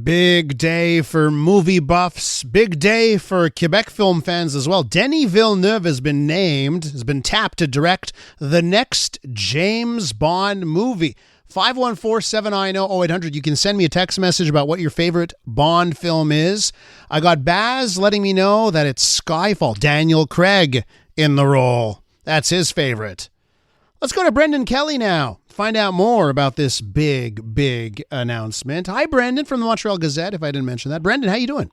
big day for movie buffs, big day for Quebec film fans as well. Denis Villeneuve has been tapped to direct the next James Bond movie. 514-790-0800. You can send me a text message about what your favorite Bond film is. I got Baz letting me know that it's Skyfall. Daniel Craig in the role. That's his favorite. Let's go to Brendan Kelly now. Find out more about this big announcement. Hi, Brendan from the Montreal Gazette, if I didn't mention that. Brendan, how you doing?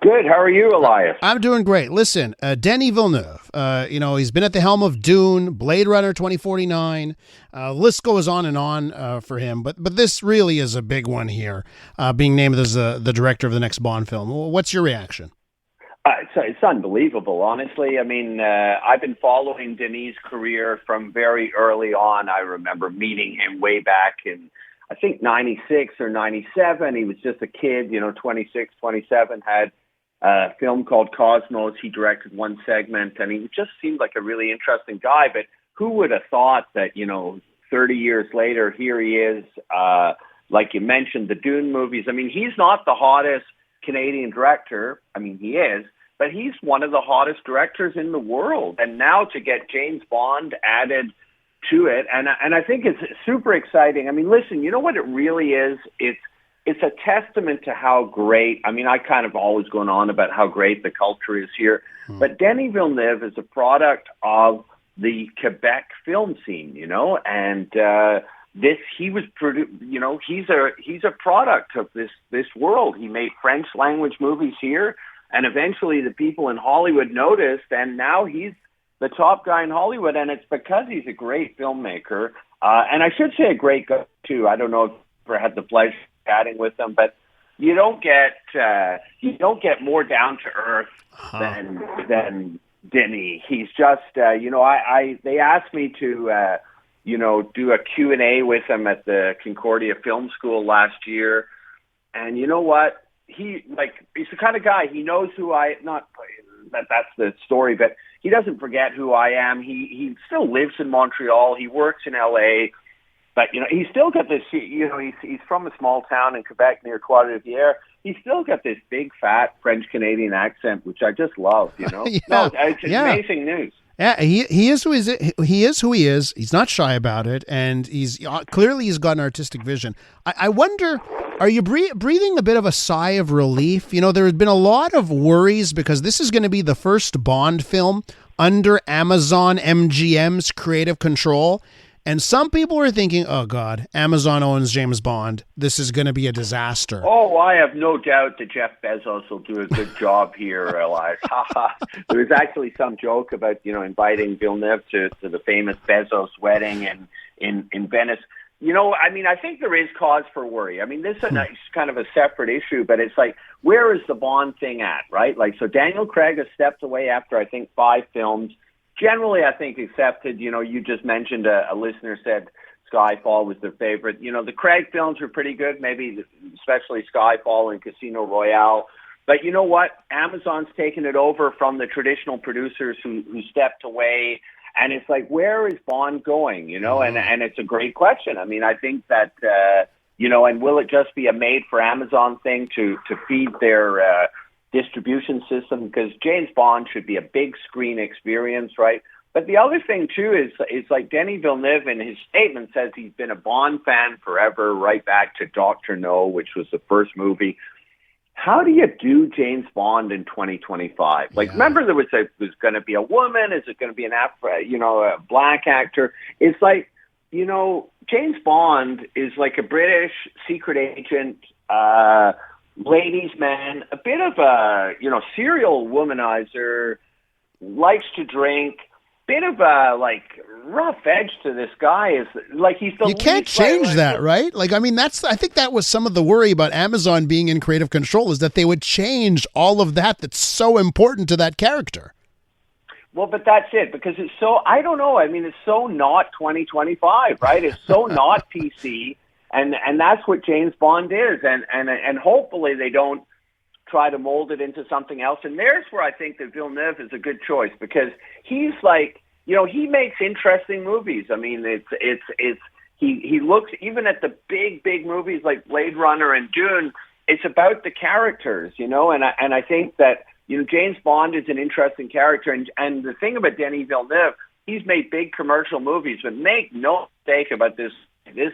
Good. How are you, Elias? I'm doing great. Listen, Denis Villeneuve, he's been at the helm of Dune, Blade Runner 2049. List goes on and on for him, but this really is a big one here, being named as the director of the next Bond film. What's your reaction? It's unbelievable, honestly. I mean, I've been following Denis' career from very early on. I remember meeting him way back in, I think, 96 or 97. He was just a kid, 26, 27, had a film called Cosmos. He directed one segment, and he just seemed like a really interesting guy. But who would have thought that, 30 years later, here he is, like you mentioned, the Dune movies. I mean, he's not the hottest Canadian director. I mean, he is, but he's one of the hottest directors in the world. And now to get James Bond added to it, and I think it's super exciting. I mean, listen, you know what it really is? It's a testament to how great, I mean, I kind of always going on about how great the culture is here, but Denis Villeneuve is a product of the Quebec film scene, and he was he's a product of this world. He made French language movies here, and eventually the people in Hollywood noticed, and now he's the top guy in Hollywood, and it's because he's a great filmmaker, and I should say a great guy too. I don't know if I ever had the pleasure of chatting with him, but you don't get more down to earth than Denis. He's just they asked me to do a Q&A with him at the Concordia Film School last year, and you know what? He's the kind of guy, he knows who that's the story, but he doesn't forget who I am. He still lives in Montreal. He works in LA, but he's still got this. He's from a small town in Quebec near Trois-Rivières. He's still got this big fat French Canadian accent, which I just love. It's amazing news. Yeah, he is who he is. He's not shy about it, and he's got an artistic vision. I wonder, are you breathing a bit of a sigh of relief? There had been a lot of worries because this is going to be the first Bond film under Amazon MGM's creative control. And some people were thinking, oh, God, Amazon owns James Bond. This is going to be a disaster. Oh, I have no doubt that Jeff Bezos will do a good job here, Elias. There was actually some joke about, inviting Villeneuve to the famous Bezos wedding in Venice. I think there is cause for worry. I mean, this is kind of a separate issue, but it's like, where is the Bond thing at, right? So Daniel Craig has stepped away after, I think, 5 films. Generally, I think accepted. You just mentioned a listener said Skyfall was their favorite. The Craig films were pretty good, maybe especially Skyfall and Casino Royale. But you know what? Amazon's taken it over from the traditional producers who stepped away. And it's like, where is Bond going? And it's a great question. I mean, I think that, and will it just be a made for Amazon thing to feed their distribution system? Because James Bond should be a big screen experience, right? But the other thing too is like Denis Villeneuve in his statement says he's been a Bond fan forever, right back to Dr. No, which was the first movie. How do you do James Bond in 2025? Remember there was going to be a woman. Is it going to be a black actor? It's like, James Bond is like a British secret agent, ladies' man, a bit of a, serial womanizer, likes to drink, bit of a, rough edge to this guy. Is like he's the You can't change that, right? I think that was some of the worry about Amazon being in creative control, is that they would change all of that's so important to that character. Well, but that's it, because it's so, I don't know, I mean, it's so not 2025, right? It's so not PC. And that's what James Bond is, and hopefully they don't try to mold it into something else. And there's where I think that Villeneuve is a good choice, because he's like, he makes interesting movies. I mean, he looks, even at the big movies like Blade Runner and Dune, it's about the characters, you know, and I think that, you know, James Bond is an interesting character, and the thing about Denis Villeneuve, he's made big commercial movies, but make no mistake about this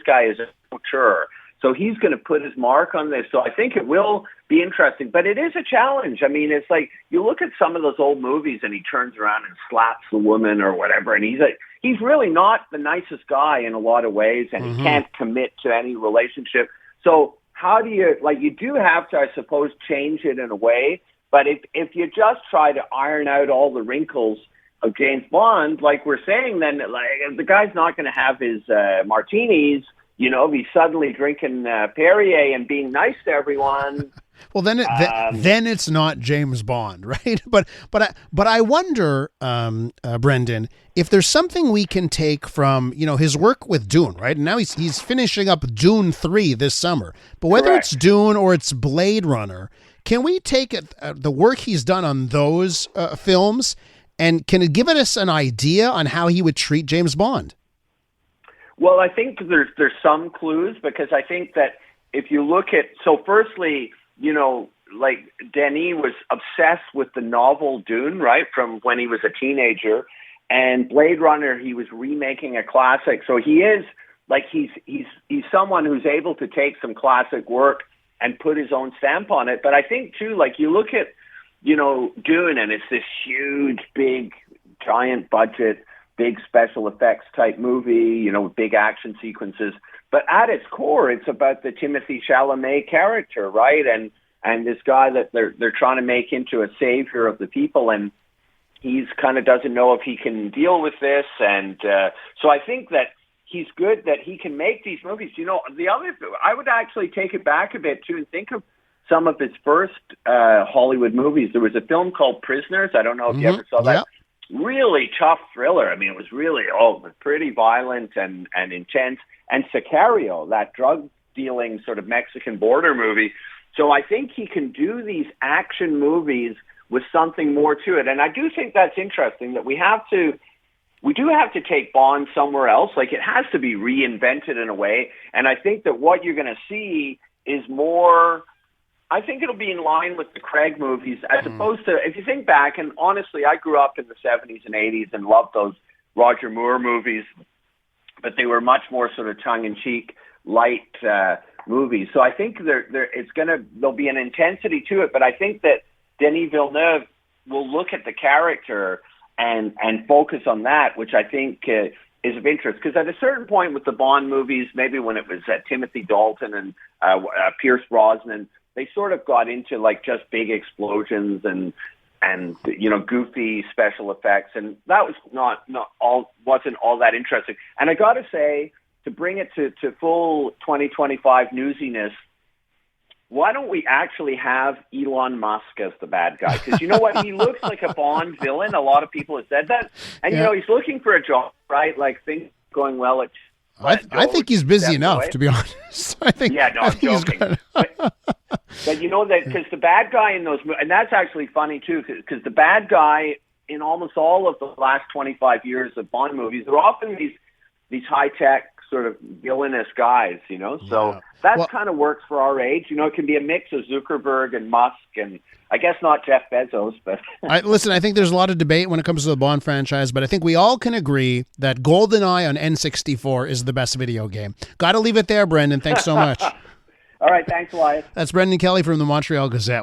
guy is a mature. So he's going to put his mark on this. So I think it will be interesting, but it is a challenge. I mean, it's like you look at some of those old movies and he turns around and slaps the woman or whatever. And he's really not the nicest guy in a lot of ways, and he can't commit to any relationship. So how do you, like, you do have to, I suppose, change it in a way. But if you just try to iron out all the wrinkles of James Bond, like we're saying, then like the guy's not going to have his martinis. You know, he's suddenly drinking Perrier and being nice to everyone. Well, then it's not James Bond, right? But I wonder, Brendan, if there's something we can take from, you know, his work with Dune, right? And now he's finishing up Dune 3 this summer. But whether Correct. it's Dune or it's Blade Runner, can we take the work he's done on those films, and can it give us an idea on how he would treat James Bond? Well, I think there's some clues, because I think that if you look at, so firstly, you know, like Denis was obsessed with the novel Dune, right, from when he was a teenager, and Blade Runner, he was remaking a classic. So he is like he's someone who's able to take some classic work and put his own stamp on it. But I think too, like you look at, you know, Dune, and it's this huge, big, giant budget, big special effects type movie, you know, with big action sequences. But at its core, it's about the Timothée Chalamet character, right? And this guy that they're trying to make into a savior of the people, and he's kind of doesn't know if he can deal with this. And so I think that he's good that he can make these movies. You know, I would actually take it back a bit too and think of some of his first Hollywood movies. There was a film called Prisoners. I don't know if you ever saw that. Yep. Really tough thriller. I mean, it was really pretty violent and intense. And Sicario, that drug dealing sort of Mexican border movie. So I think he can do these action movies with something more to it. And I do think that's interesting, that we do have to take Bond somewhere else. Like, it has to be reinvented in a way. And I think that what you're going to see is more, I think it'll be in line with the Craig movies, as opposed to, if you think back, and honestly, I grew up in the 70s and 80s and loved those Roger Moore movies, but they were much more sort of tongue-in-cheek, light movies. So I think there'll be an intensity to it, but I think that Denis Villeneuve will look at the character and focus on that, which I think is of interest. Because at a certain point with the Bond movies, maybe when it was Timothy Dalton and Pierce Brosnan, they sort of got into like just big explosions and you know, goofy special effects, and that was wasn't all that interesting. And I got to say, to bring it to full 2025 newsiness, why don't we actually have Elon Musk as the bad guy? Because you know what, he looks like a Bond villain. A lot of people have said that, and you know, he's looking for a job, right? Like things going well at. I think he's busy enough, to be honest. I'm joking. But you know that, because the bad guy in those, and that's actually funny too, because the bad guy in almost all of the last 25 years of Bond movies, they're often these high tech sort of villainous guys, you know. So that kind of works for our age. You know, it can be a mix of Zuckerberg and Musk, and I guess not Jeff Bezos, but listen, I think there's a lot of debate when it comes to the Bond franchise, but I think we all can agree that GoldenEye on N64 is the best video game. Got to leave it there, Brendan. Thanks so much. All right, thanks, Elias. That's Brendan Kelly from the Montreal Gazette.